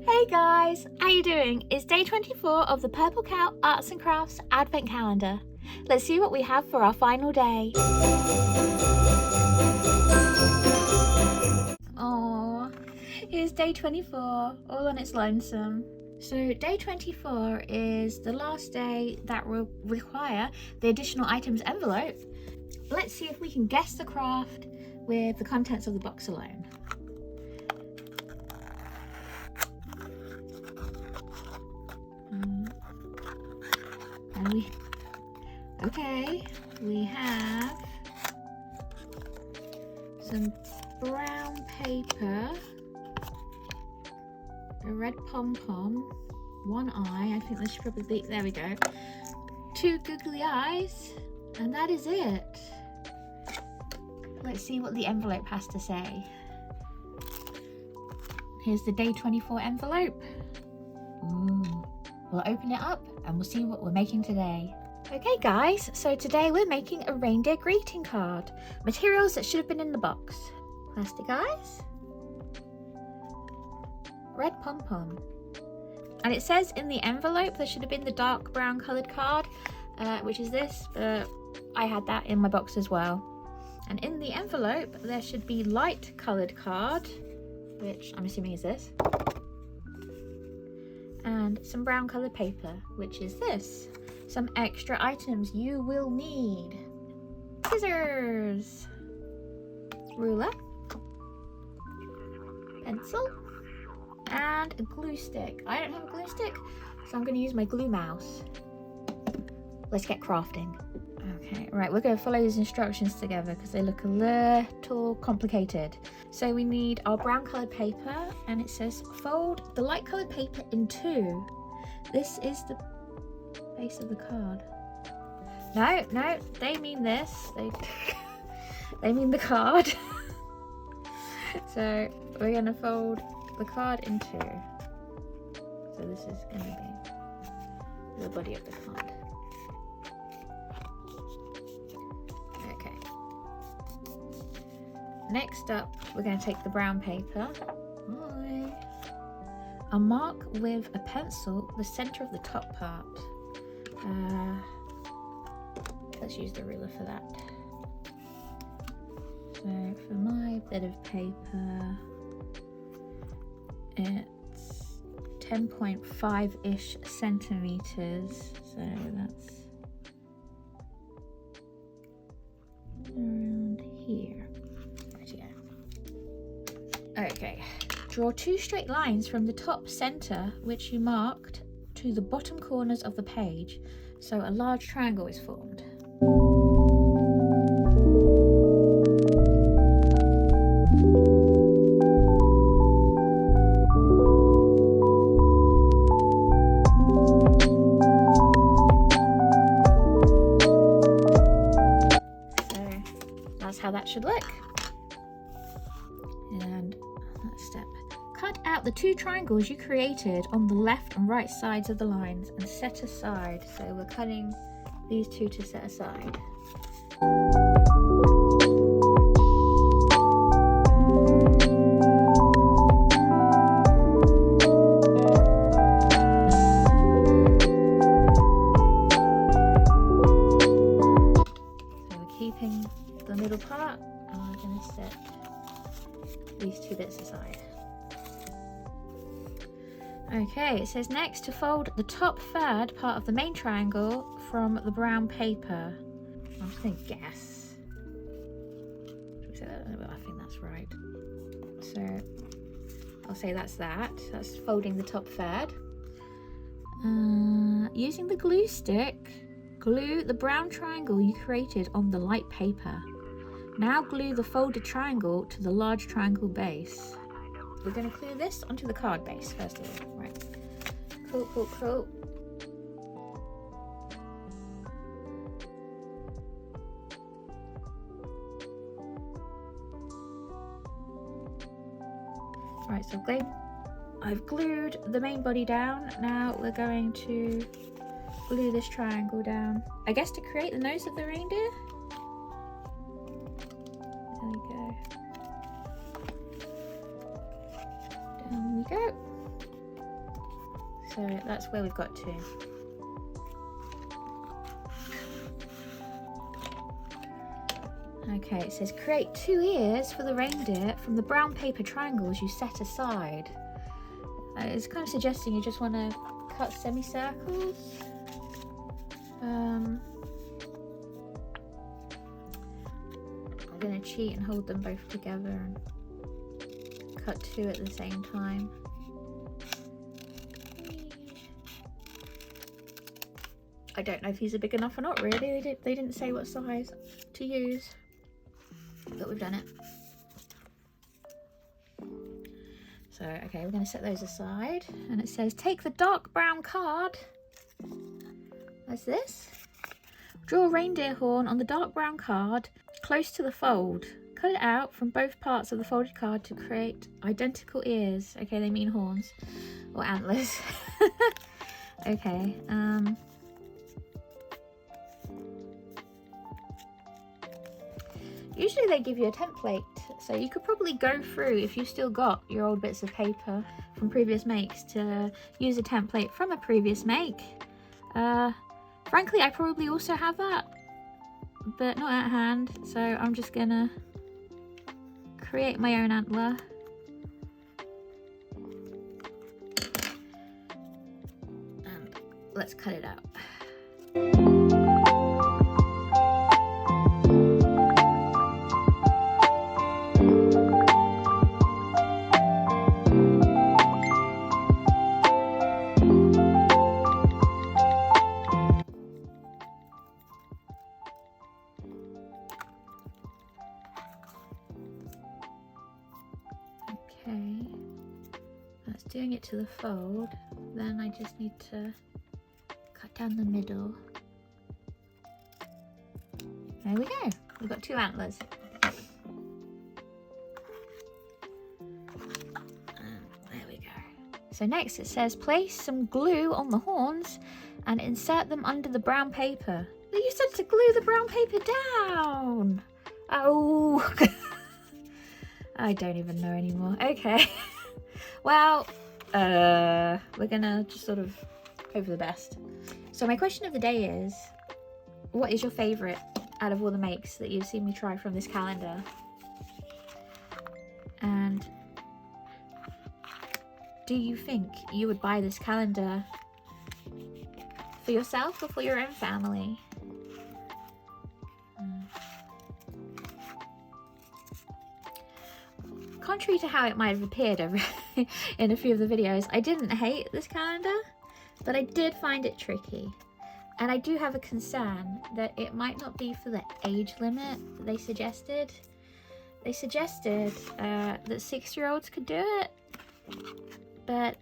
Hey guys, how you doing? It's day 24 of the Purple Cow Arts and Crafts Advent Calendar. Let's see what we have for our final day. Aww, here's day 24, all on its lonesome. So day 24 is the last day that will require the additional items envelope. Let's see if we can guess the craft with the contents of the box alone. And we have some brown paper, a red pom-pom, one eye, I think this should probably be, there we go, two googly eyes, and that is it. Let's see what the envelope has to say. Here's the day 24 envelope. Ooh. We'll open it up and we'll see what we're making today. Okay guys, so today we're making a reindeer greeting card. Materials that should have been in the box. Plastic eyes. Red pom-pom. And it says in the envelope there should have been the dark brown coloured card, which is this, but I had that in my box as well. And in the envelope there should be light coloured card, which I'm assuming is this. And some brown coloured paper, which is this. Some extra items you will need. Scissors, ruler, pencil, and a glue stick. I don't have a glue stick, so I'm going to use my glue mouse. Let's get crafting. Okay, right, we're going to follow these instructions together because they look a little complicated. So we need our brown coloured paper, and it says fold the light coloured paper in two. This is the base of the card. No, they mean this. They mean the card. So we're going to fold the card in two. So this is going to be the body of the card. Next up, we're going to take the brown paper. I'll mark with a pencil the centre of the top part. Let's use the ruler for that. So for my bit of paper, it's 10.5-ish centimetres. So that's around here. Okay, draw two straight lines from the top centre, which you marked, to the bottom corners of the page, so a large triangle is formed. So that's how that should look. And step. Cut out the two triangles you created on the left and right sides of the lines and set aside. So we're cutting these two to set aside. So we're keeping the middle part and we're going to set these two bits aside. Okay, it says next to fold the top third part of the main triangle from the brown paper. I'm just going to guess. Should we say that? I think that's right. So I'll say that's that. That's folding the top third. Using the glue stick, glue the brown triangle you created on the light paper. Now glue the folded triangle to the large triangle base. We're going to glue this onto the card base first of all. Right. Cool. Right, so I've glued the main body down. Now we're going to glue this triangle down. I guess to create the nose of the reindeer. There we go. Down we go. So that's where we've got to. Okay, it says create 2 ears for the reindeer from the brown paper triangles you set aside. It's kind of suggesting you just want to cut semicircles. I'm going to cheat and hold them both together and cut 2 at the same time. I don't know if these are big enough or not, really. They didn't say what size to use, but we've done it. So, okay, we're going to set those aside. And it says, take the dark brown card. That's this. Draw a reindeer horn on the dark brown card close to the fold. Cut it out from both parts of the folded card to create identical ears. Okay, they mean horns or antlers. Okay, usually they give you a template, so you could probably go through, if you still got your old bits of paper from previous makes, to use a template from a previous make. Frankly, I probably also have that, but not at hand, so I'm just gonna create my own antler. And let's cut it out. Okay, that's doing it to the fold. Then I just need to cut down the middle. There we go. We've got 2 antlers. There we go. So next it says place some glue on the horns and insert them under the brown paper. You said to glue the brown paper down. Oh. I don't even know anymore. Okay. Well, we're gonna just sort of hope for the best. So my question of the day is, what is your favourite out of all the makes that you've seen me try from this calendar? And do you think you would buy this calendar for yourself or for your own family? Contrary to how it might have appeared in a few of the videos, I didn't hate this calendar, but I did find it tricky. And I do have a concern that it might not be for the age limit they suggested. They suggested that 6-year-olds could do it, but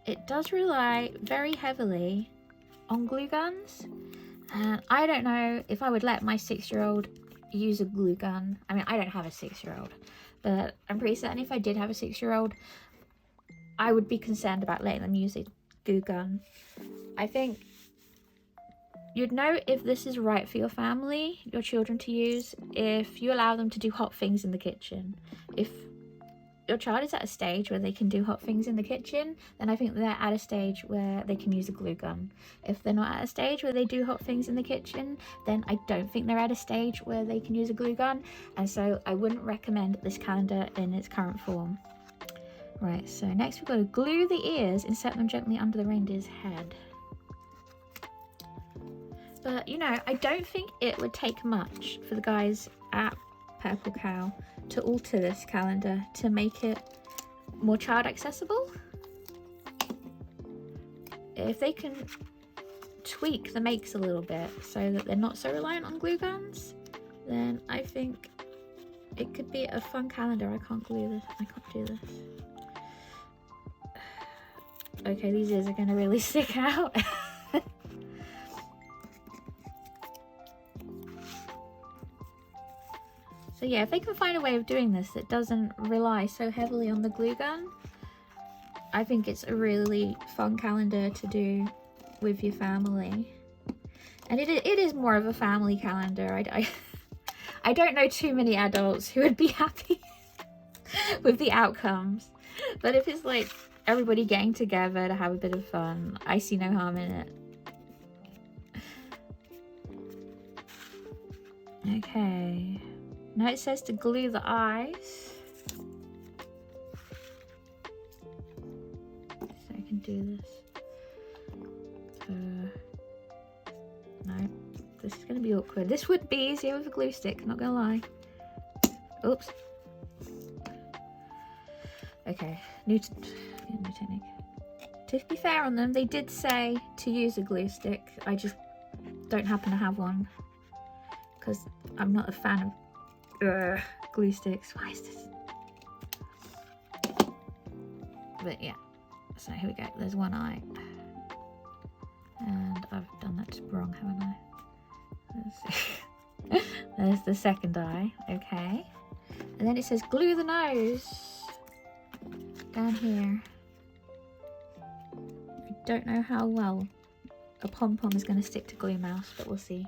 it does rely very heavily on glue guns. And I don't know if I would let my 6-year-old use a glue gun. I mean, I don't have a 6-year-old. But I'm pretty certain if I did have a 6-year-old, I would be concerned about letting them use a glue gun. I think you'd know if this is right for your family, your children to use, if you allow them to do hot things in the kitchen. If your child is at a stage where they can do hot things in the kitchen, then I think they're at a stage where they can use a glue gun. If they're not at a stage where they do hot things in the kitchen, then I don't think they're at a stage where they can use a glue gun, and so I wouldn't recommend this calendar in its current form. Right, so next we've got to glue the ears and set them gently under the reindeer's head. But you know, I don't think it would take much for the guys at Purple Cow to alter this calendar to make it more child accessible. If they can tweak the makes a little bit so that they're not so reliant on glue guns, then I think it could be a fun calendar. I can't glue this. I can't do this. Okay, these ears are going to really stick out. So yeah, if they can find a way of doing this that doesn't rely so heavily on the glue gun, I think it's a really fun calendar to do with your family. And it is more of a family calendar. I don't know too many adults who would be happy with the outcomes. But if it's like everybody getting together to have a bit of fun. I see no harm in it. Okay. Now it says to glue the eyes. So I can do this. No. This is going to be awkward. This would be easier with a glue stick, not going to lie. Oops. Okay. New technique. To be fair on them, they did say to use a glue stick. I just don't happen to have one. Because I'm not a fan of glue sticks. Why is this? But yeah. So here we go. There's one eye. And I've done that wrong, haven't I? Let's see. There's the second eye. Okay. And then it says glue the nose. Down here. I don't know how well a pom-pom is going to stick to Glue Mouse, but we'll see.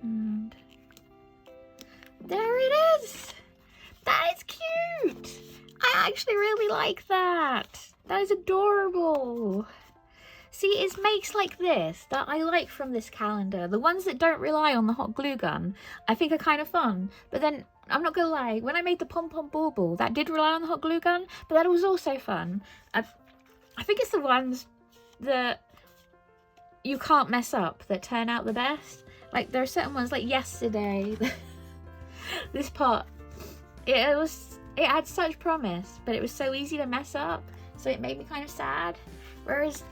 And there it is! That is cute! I actually really like that! That is adorable! See, it's makes like this that I like from this calendar. The ones that don't rely on the hot glue gun, I think are kind of fun. But then, I'm not gonna lie, when I made the pom-pom bauble, that did rely on the hot glue gun, but that was also fun. I think it's the ones that you can't mess up that turn out the best. Like, there are certain ones, like yesterday, this pot, it had such promise, but it was so easy to mess up, so it made me kind of sad. Whereas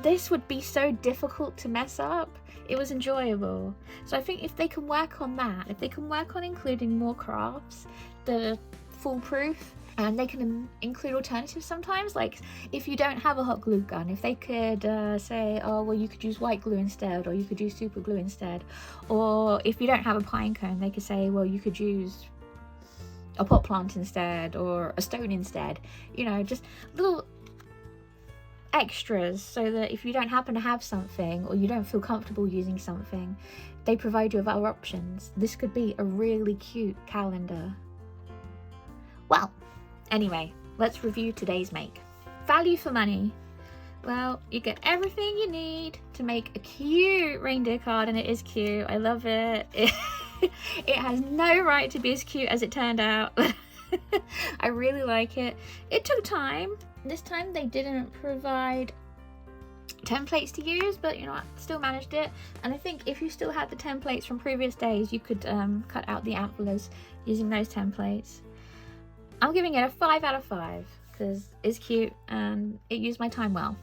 this would be so difficult to mess up. It was enjoyable. So I think if they can work on that, if they can work on including more crafts that are foolproof, and they can include alternatives sometimes, like if you don't have a hot glue gun, if they could say, oh well, you could use white glue instead, or you could use super glue instead, or if you don't have a pine cone, they could say, well, you could use a pot plant instead, or a stone instead, you know, just little extras, so that if you don't happen to have something, or you don't feel comfortable using something, they provide you with other options. This could be a really cute calendar. Well, anyway, let's review today's make. Value for money. Well, you get everything you need to make a cute reindeer card, and it is cute. I love it. It has no right to be as cute as it turned out. I really like it. It took time. This time they didn't provide templates to use, but you know, I still managed it. And I think if you still had the templates from previous days, you could cut out the antlers using those templates. I'm giving it a 5 out of 5 because it's cute and it used my time well.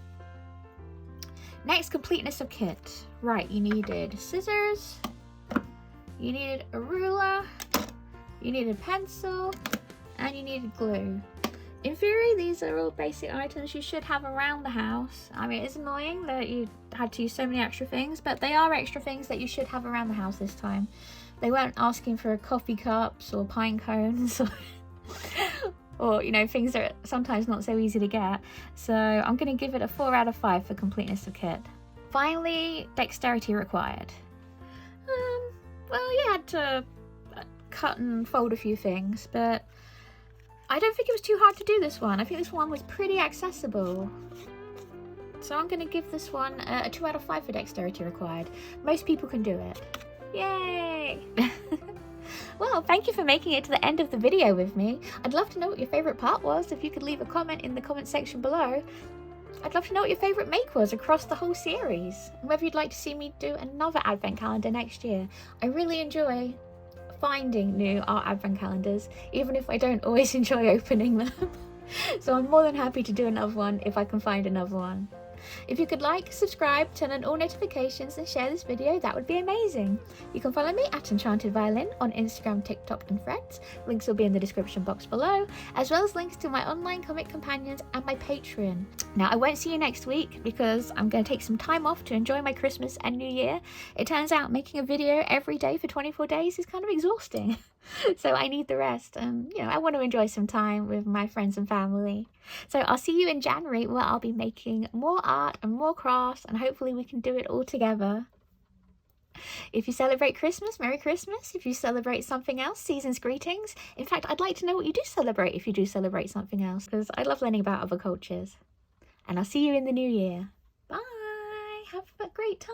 Next, completeness of kit. Right, you needed scissors, you needed a ruler, you needed a pencil, and you needed glue. In theory, these are all basic items you should have around the house. I mean, it's annoying that you had to use so many extra things, but they are extra things that you should have around the house this time. They weren't asking for coffee cups or pine cones or you know, things that are sometimes not so easy to get. So I'm going to give it a 4 out of 5 for completeness of kit. Finally, dexterity required. Well, you had to cut and fold a few things, but I don't think it was too hard to do this one. I think this one was pretty accessible. So I'm going to give this one a 2 out of 5 for dexterity required. Most people can do it. Yay! Well, thank you for making it to the end of the video with me. I'd love to know what your favourite part was. If you could leave a comment in the comment section below. I'd love to know what your favourite make was across the whole series. And whether you'd like to see me do another advent calendar next year. I really enjoy finding new art advent calendars, even if I don't always enjoy opening them. So I'm more than happy to do another one if I can find another one. If you could like, subscribe, turn on all notifications and share this video, that would be amazing. You can follow me at Enchanted Violin on Instagram, TikTok and Threads. Links will be in the description box below, as well as links to my online comic companions and my Patreon. Now, I won't see you next week because I'm going to take some time off to enjoy my Christmas and New Year. It turns out making a video every day for 24 days is kind of exhausting. So I need the rest, and you know, I want to enjoy some time with my friends and family. So I'll see you in January, where I'll be making more art and more crafts, and hopefully we can do it all together. If you celebrate Christmas, Merry Christmas. If you celebrate something else, season's greetings. In fact, I'd like to know what you do celebrate if you do celebrate something else, because I love learning about other cultures. And I'll see you in the new year. Bye! Have a great time!